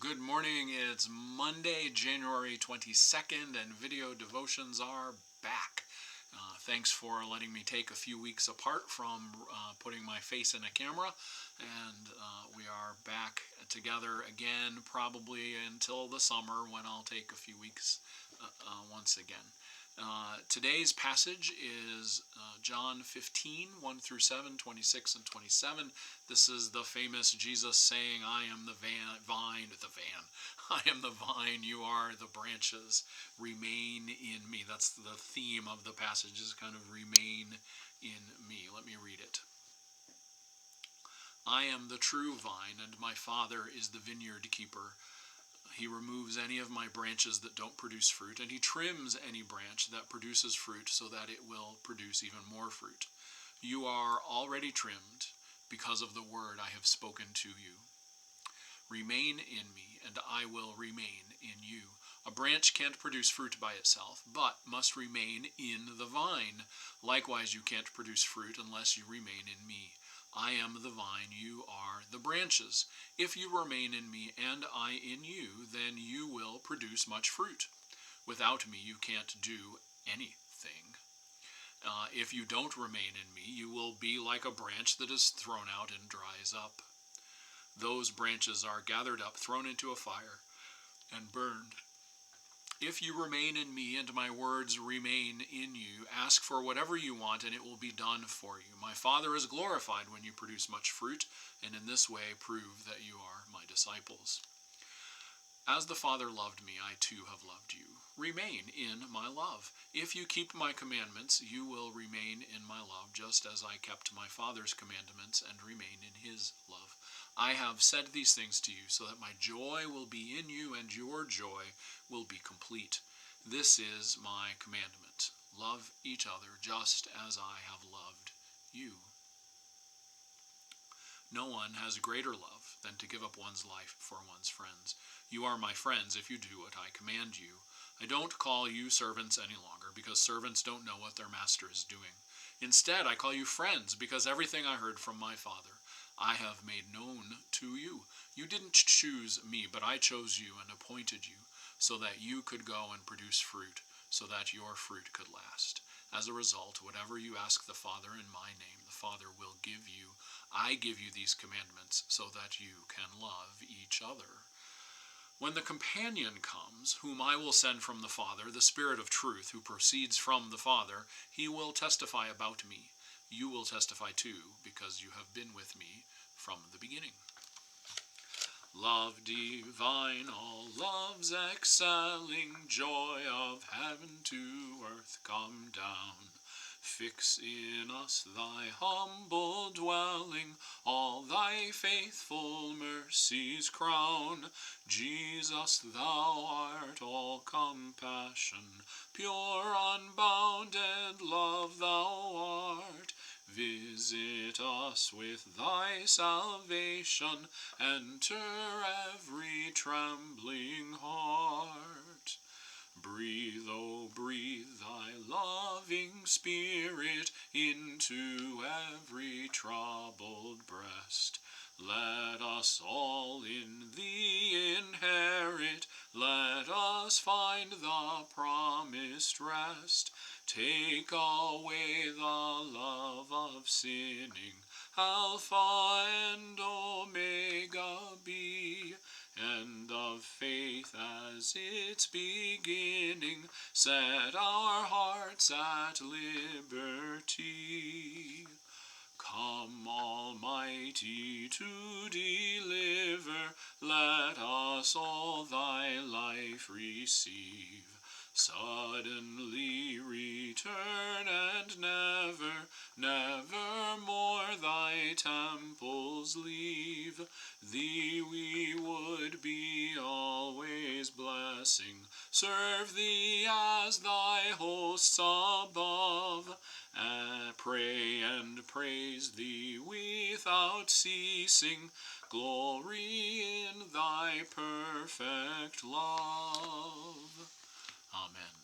Good morning. It's Monday, January 22nd, and video devotions are back. Thanks for letting me take a few weeks apart from putting my face in a camera, and we are back together again, probably until the summer when I'll take a few weeks once again. Today's passage is John 15, 1 through 7, 26 and 27. This is the famous Jesus saying, I am the vine, I am the vine, you are the branches, remain in me. That's the theme of the passage, is kind of remain in me. Let me read it. I am the true vine, and my Father is the vineyard keeper. He removes any of my branches that don't produce fruit, and he trims any branch that produces fruit so that it will produce even more fruit. You are already trimmed because of the word I have spoken to you. Remain in me, and I will remain in you. A branch can't produce fruit by itself, but must remain in the vine. Likewise, you can't produce fruit unless you remain in me. I am the vine, you are the branches. If you remain in me and I in you, then you will produce much fruit. Without me, you can't do anything. If you don't remain in me, you will be like a branch that is thrown out and dries up. Those branches are gathered up, thrown into a fire, and burned. If you remain in me and my words remain in you, ask for whatever you want and it will be done for you. My Father is glorified when you produce much fruit, and in this way prove that you are my disciples. As the Father loved me, I too have loved you. Remain in my love. If you keep my commandments, you will remain in my love, just as I kept my Father's commandments and remain in his love. I have said these things to you so that my joy will be in you and your joy will be complete. This is my commandment. Love each other just as I have loved you. No one has greater love than to give up one's life for one's friends. You are my friends if you do what I command you. I don't call you servants any longer, because servants don't know what their master is doing. Instead, I call you friends, because everything I heard from my Father I have made known to you. You didn't choose me, but I chose you and appointed you, so that you could go and produce fruit, so that your fruit could last. As a result, whatever you ask the Father in my name, the Father will give you. I give you these commandments so that you can love each other. When the companion comes, whom I will send from the Father, the Spirit of truth, who proceeds from the Father, he will testify about me. You will testify too, because you have been with me from the beginning. Love divine, all love's excelling, joy of heaven to earth come down. Fix in us thy humble dwelling, all thy faithful mercies crown. Jesus, thou art all compassion, pure unbounded love thou art. Visit us with thy salvation, enter every trembling heart. Breathe, oh breathe thy loving Spirit into every troubled breast. Let us all in thee inherit, let us find the promised rest. Take away the love of sinning, Alpha and Omega be, and of faith as its beginning, set our hearts at liberty. Come, Almighty, to deliver, let us all thy life receive. Suddenly return and never, never more thy temples leave. Thee we would be always blessing, serve thee as thy hosts above, and pray and praise thee without ceasing, glory in thy perfect love. Amen.